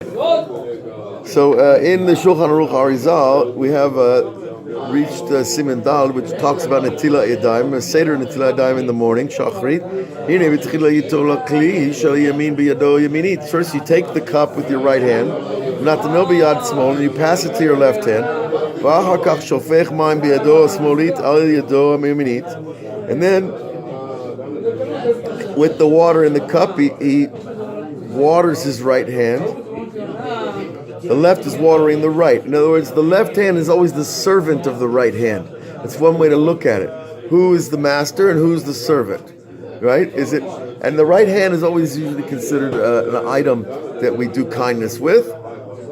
So in the Shulchan Aruch Arizal, we have reached Siman Dal, which talks about Netila Yadayim, a Seder Netila Yadayim in the morning, Shachrit. First, you take the cup with your right hand, not the no biyad small, and you pass it to your left hand. And then, with the water in the cup, he waters his right hand. The left is watering the right. In other words, the left hand is always the servant of the right hand. That's one way to look at it. Who is the master and who's the servant, right? And the right hand is always usually considered an item that we do kindness with,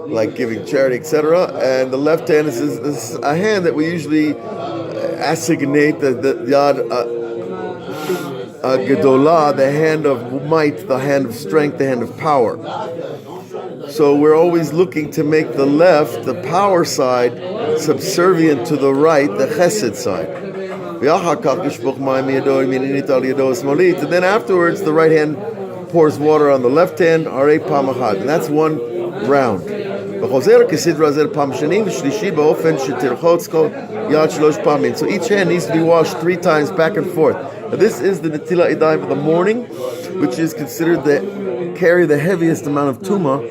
like giving charity, etc. And the left hand is a hand that we usually assignate the yad gedolah, the hand of might, the hand of strength, the hand of power. So we're always looking to make the left, the power side, subservient to the right, the chesed side. And then afterwards, the right hand pours water on the left hand, and that's one round. So each hand needs to be washed 3 times back and forth. Now this is the Netila Yadayim of the morning, which is considered to carry the heaviest amount of tumah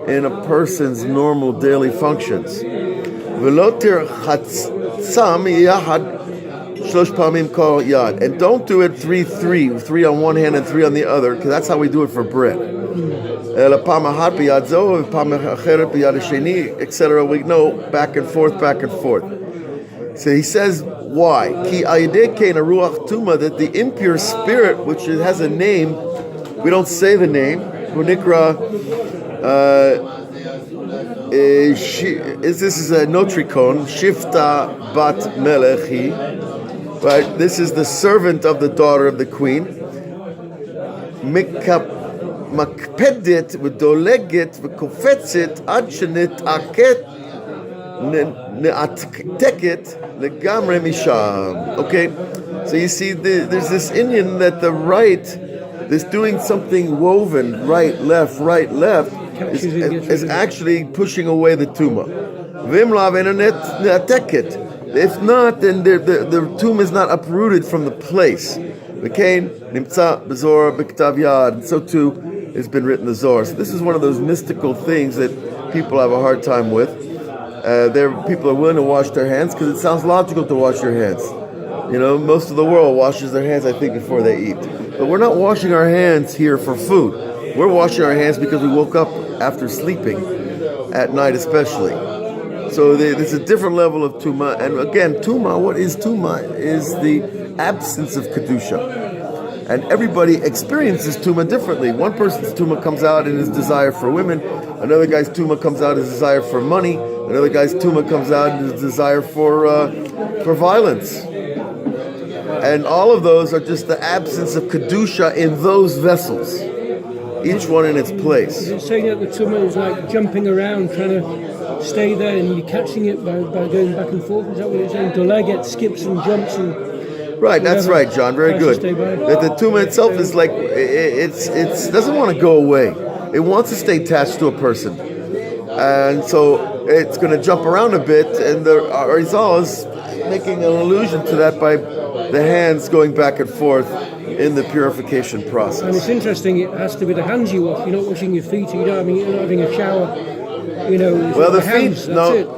in a person's normal daily functions. And don't do it 3 on one hand and 3 on the other, because that's how we do it for bread. Etc. We know back and forth. So he says, why? That the impure spirit, which has a name, we don't say the name, this is a notricon, Shifta Bat Melechi, right? This is the servant of the daughter of the queen. Makpedet v'doleget v'kofetzet ad sheneteket ne'atteket legamre misham. Okay, so you see, there's this Indian that the right, this doing something woven, right, left, is actually pushing away the tumah. If not, then the tumah is not uprooted from the place. And so too has been written in the Zohar. So this is one of those mystical things that people have a hard time with. People are willing to wash their hands because it sounds logical to wash your hands. You know, most of the world washes their hands, I think, before they eat. But we're not washing our hands here for food. We're washing our hands because we woke up after sleeping, at night especially. So there's a different level of tumah. And again, tumah, what is tumah? Is the absence of kedusha. And everybody experiences tumah differently. One person's tumah comes out in his desire for women. Another guy's tumah comes out in his desire for money. Another guy's tumah comes out in his desire for violence. And all of those are just the absence of kedusha in those vessels, each one in its place. Is it saying that the tumah is like jumping around, trying to stay there, and you're catching it by going back and forth? Is that what you're saying? Doleget skips and jumps and... Right, that's right, John. Very good. That the tumah itself is like, it doesn't want to go away. It wants to stay attached to a person. And so it's going to jump around a bit, and the Arizal is making an allusion to that by the hands going back and forth in the purification process. And it's interesting, it has to be the hands you wash. You're not washing your feet, you're not having a shower. Well, the feet,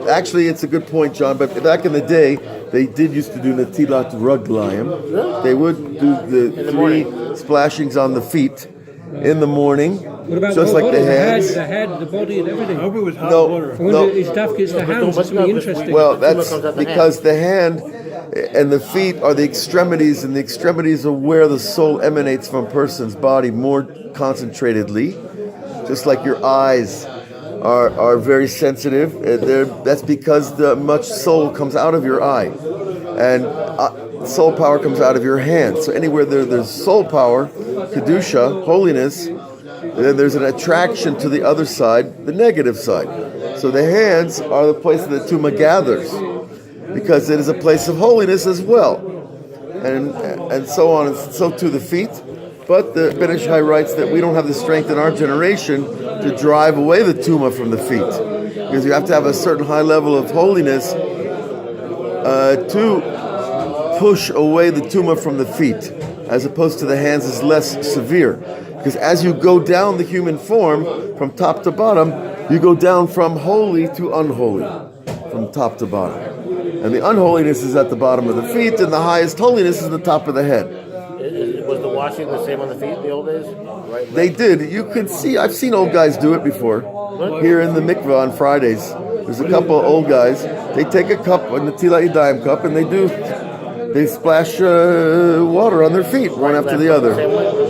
actually it's a good point, John, but back in the day, they did used to do netilat raglayim. They would do the 3 splashings on the feet in the morning, what about just like the hands. The head, the body, and everything. I hope it was hot water. I wonder if it's the hands. That's really interesting. Well, that's because the hand and the feet are the extremities, and the extremities are where the soul emanates from a person's body more concentratedly, just like your eyes are very sensitive. That's because much soul comes out of your eye, and soul power comes out of your hand. So anywhere there's soul power, kedusha, holiness, then there's an attraction to the other side, the negative side. So the hands are the place that tumah gathers, because it is a place of holiness as well, and so on, and so too the feet. But the Ben Ish Chai writes that we don't have the strength in our generation to drive away the tumah from the feet, because you have to have a certain high level of holiness to push away the tumah from the feet, as opposed to the hands is less severe. Because as you go down the human form from top to bottom, you go down from holy to unholy, from top to bottom. And the unholiness is at the bottom of the feet, and the highest holiness is the top of the head. Was the washing the same on the feet in the old days? Right, They did. You could see, I've seen old guys do it before. Here in the mikveh on Fridays, there's a couple of old guys. They take a cup, a Netilat Yadayim cup, and they splash water on their feet, one after the other.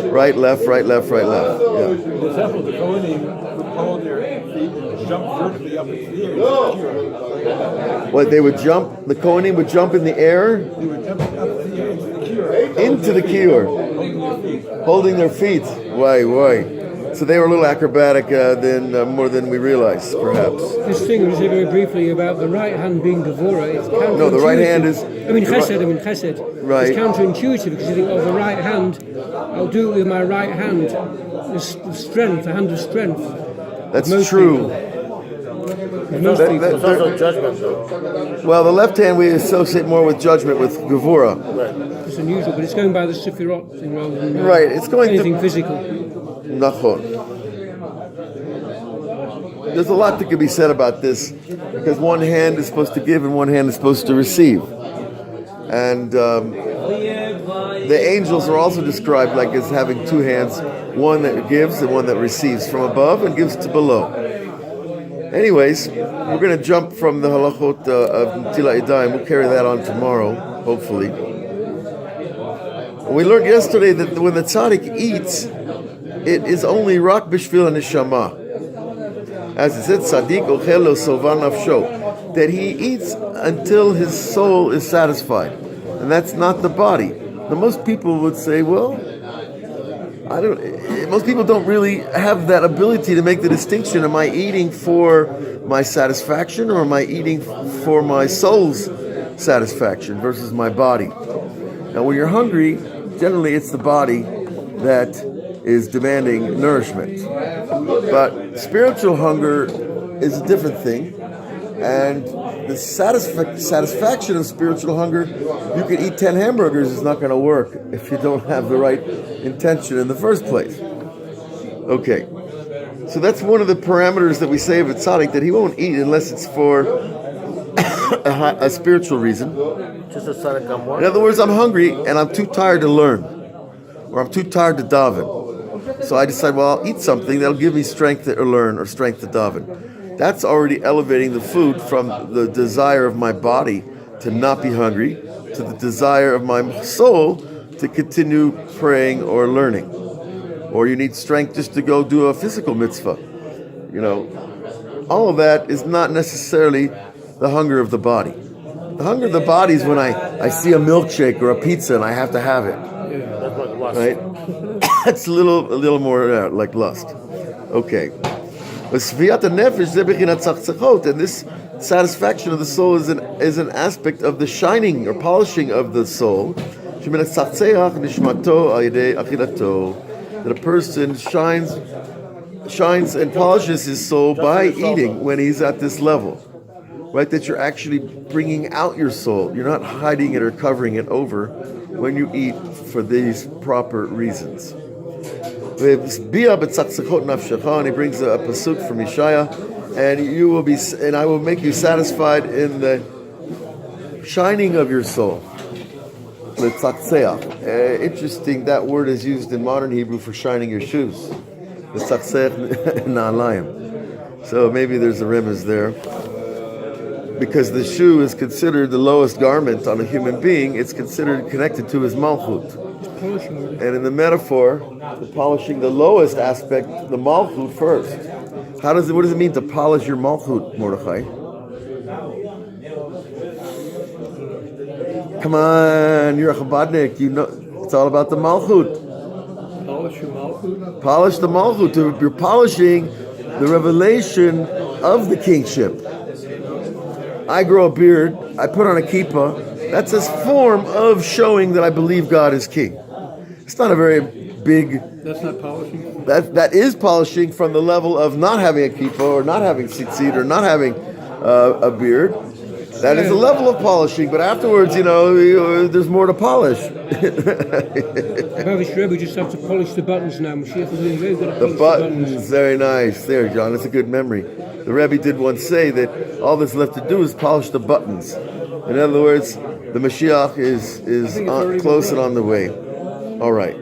Right, left, right, left, right, left. Yeah. For example, the Kohanim would hold their feet and jump vertically up into the air. What, they would jump, the Kohanim would jump in the air? They would jump up the Into the kior, holding their feet. Why? So they were a little acrobatic more than we realized, perhaps. This thing we said very briefly about the right hand being Gevurah, it's counterintuitive. No, the right hand is... Chesed. Right. It's counterintuitive because you think, the right hand, I'll do it with my right hand. The strength, the hand of strength. That's Most true. Most people. It's also judgment, though. Well, the left hand we associate more with judgment, with Gevurah. It's unusual, but it's going by the Sefirot thing rather than Right, it's going anything physical. Nachon. There's a lot that can be said about this, because one hand is supposed to give and one hand is supposed to receive. And the angels are also described like as having two hands, one that gives and one that receives from above and gives to below. Anyways, we're going to jump from the halachot of Netilat Yadayim. We'll carry that on tomorrow, hopefully. We learned yesterday that when the tzaddik eats, it is only rak b'shvil neshama. As it said, tzaddik ochel lo sovan nafsho, that he eats until his soul is satisfied, and that's not the body. Now, most people would say, well, most people don't really have that ability to make the distinction. Am I eating for my satisfaction, or am I eating for my soul's satisfaction versus my body? Now, when you're hungry, generally it's the body that is demanding nourishment. But spiritual hunger is a different thing. And the satisfaction of spiritual hunger, you can eat 10 hamburgers, is not going to work if you don't have the right intention in the first place. Okay. So that's one of the parameters that we say of a tzaddik, that he won't eat unless it's for a spiritual reason. Just a tzaddik gamor. In other words, I'm hungry and I'm too tired to learn, or I'm too tired to daven. So I decide, well, I'll eat something that'll give me strength to learn or strength to daven. That's already elevating the food from the desire of my body to not be hungry to the desire of my soul to continue praying or learning. Or you need strength just to go do a physical mitzvah. All of that is not necessarily the hunger of the body. The hunger of the body is when I see a milkshake or a pizza and I have to have it. That's like lust. Right? That's a little more like lust. Okay. And this satisfaction of the soul is an aspect of the shining or polishing of the soul. That a person shines and polishes his soul by eating when he's at this level. Right? That you're actually bringing out your soul. You're not hiding it or covering it over when you eat for these proper reasons. And he brings a pasuk from Yeshaya, and I will make you satisfied in the shining of your soul. Interesting, that word is used in modern Hebrew for shining your shoes. So maybe there's a remez there. Because the shoe is considered the lowest garment on a human being, it's considered connected to his malchut. And in the metaphor, the polishing the lowest aspect, the malchut first. What does it mean to polish your malchut, Mordechai? Come on, you're a Chabadnik. You know it's all about the malchut. Polish your malchut. Polish the malchut. You're polishing the revelation of the kingship. I grow a beard. I put on a kippah. That's a form of showing that I believe God is king. It's not a very big. That's not polishing. That is polishing from the level of not having a kippah or not having tzitzit or not having a beard. That is a level of polishing, but afterwards, there's more to polish. Ravish Rebbe just have to polish the buttons now. Mashiach is really very good at The polishing buttons, very nice. There, John, that's a good memory. The Rebbe did once say that all that's left to do is polish the buttons. In other words, the Mashiach is close and on the way. All right.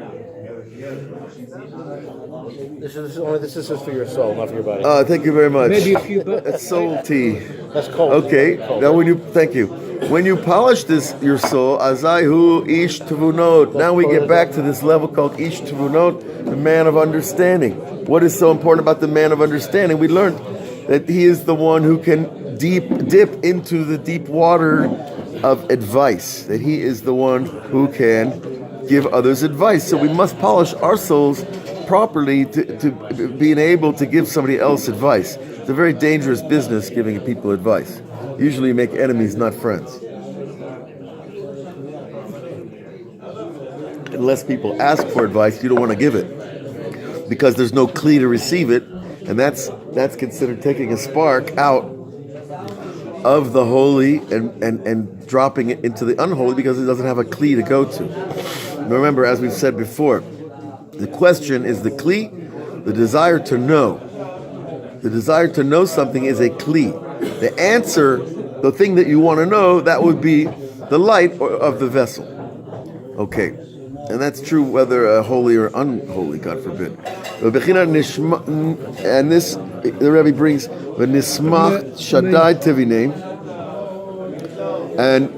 This is for your soul, not for your body. Thank you very much. Maybe a few buttons. That's soul tea. That's cold. Okay. Cold. Now, thank you. When you polish your soul, Azaihu Ish Tavunot. Now we get back to this level called Ish Tavunot, the man of understanding. What is so important about the man of understanding? We learned that he is the one who can dip into the deep water of advice. That he is the one who can give others advice. So we must polish our souls properly to being able to give somebody else advice. It's a very dangerous business giving people advice. Usually you make enemies, not friends. Unless people ask for advice, you don't want to give it because there's no kli to receive it, and that's considered taking a spark out of the holy and dropping it into the unholy because it doesn't have a kli to go to. Remember, as we've said before, the question is the kli, the desire to know. The desire to know something is a kli. The answer, the thing that you want to know, that would be the light of the vessel. Okay. And that's true whether holy or unholy, God forbid. And this, the Rebbe brings, the Nismach Shaddai Tivinem, and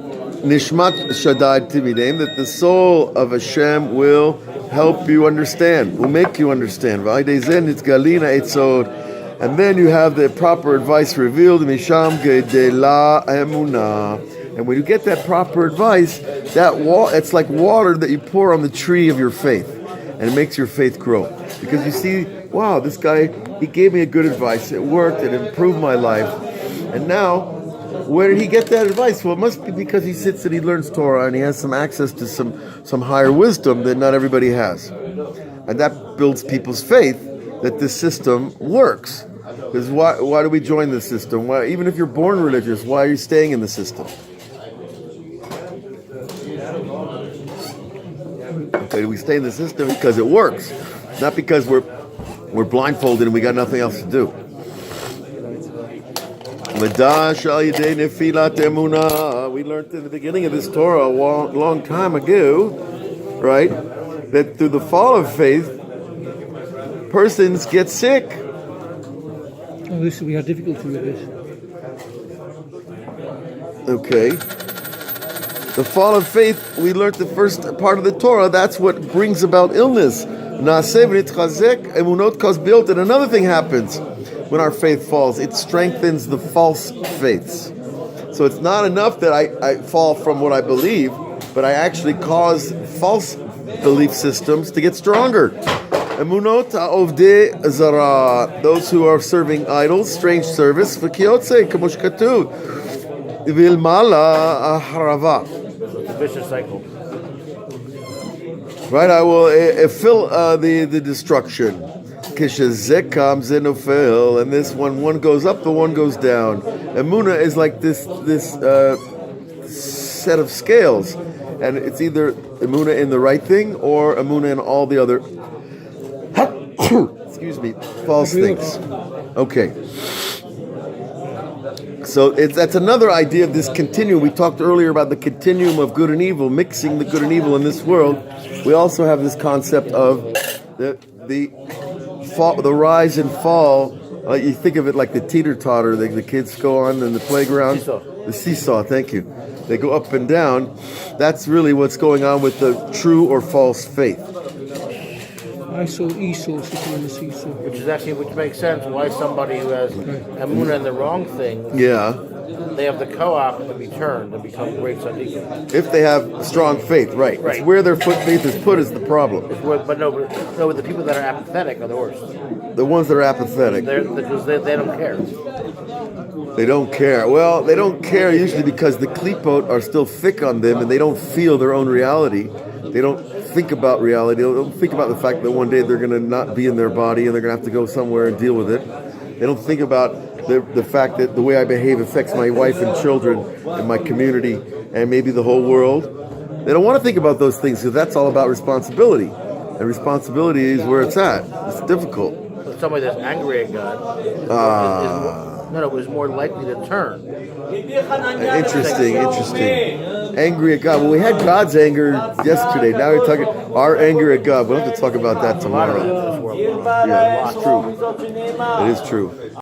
Nishmat Shaddai Tivinem, that the soul of Hashem will help you understand, will make you understand. And then you have the proper advice revealed, Misham Gedela Emunah. And when you get that proper advice, it's like water that you pour on the tree of your faith, and it makes your faith grow. Because you see, wow, this guy, he gave me a good advice. It worked. It improved my life. And now, where did he get that advice? Well, it must be because he sits and he learns Torah and he has some access to some higher wisdom that not everybody has. And that builds people's faith that this system works. Because why do we join the system? Why, even if you're born religious, why are you staying in the system? Okay, we stay in the system because it works, not because we're blindfolded and we got nothing else to do. We learned in the beginning of this Torah a long time ago, right, that through the fall of faith, persons get sick. Oh, we had difficulty with this. Okay. The fall of faith, we learned the first part of the Torah, that's what brings about illness. Emunot cause built, and another thing happens when our faith falls. It strengthens the false faiths. So it's not enough that I fall from what I believe, but I actually cause false belief systems to get stronger. Emunot ha'ovdei zara, those who are serving idols, strange service, v'kiyotze, kamosh katuv, v'ilmala aharava. It's a vicious cycle. Right, I will fill the destruction. Kishazek comes in ufil, and this one goes up, the one goes down. Emunah is like this set of scales, and it's either Emunah in the right thing or Emunah in all the other excuse me, false things. Okay. So that's another idea of this continuum. We talked earlier about the continuum of good and evil, mixing the good and evil in this world. We also have this concept of the rise and fall. You think of it like the teeter-totter that the kids go on in the playground. The seesaw, thank you. They go up and down. That's really what's going on with the true or false faith. I saw Esau sitting on the seesaw. Which makes sense why somebody who has emunah in the wrong thing, they have the koach to be turned and become great tzaddikim. If they have strong faith, right. It's where their faith is put is the problem. But the people that are apathetic are the worst. The ones that are apathetic. Because they don't care. They don't care. Well, they don't care usually because the klipot are still thick on them and they don't feel their own reality. They don't think about reality. They don't think about the fact that one day they're going to not be in their body and they're going to have to go somewhere and deal with it. They don't think about the fact that the way I behave affects my wife and children and my community and maybe the whole world. They don't want to think about those things because that's all about responsibility. And responsibility is where it's at. It's difficult. But somebody that's angry at God is more likely to turn. Interesting. Angry at God. Well, we had God's anger yesterday. Now we're talking our anger at God. We'll have to talk about that tomorrow. Yeah, it's true. It is true.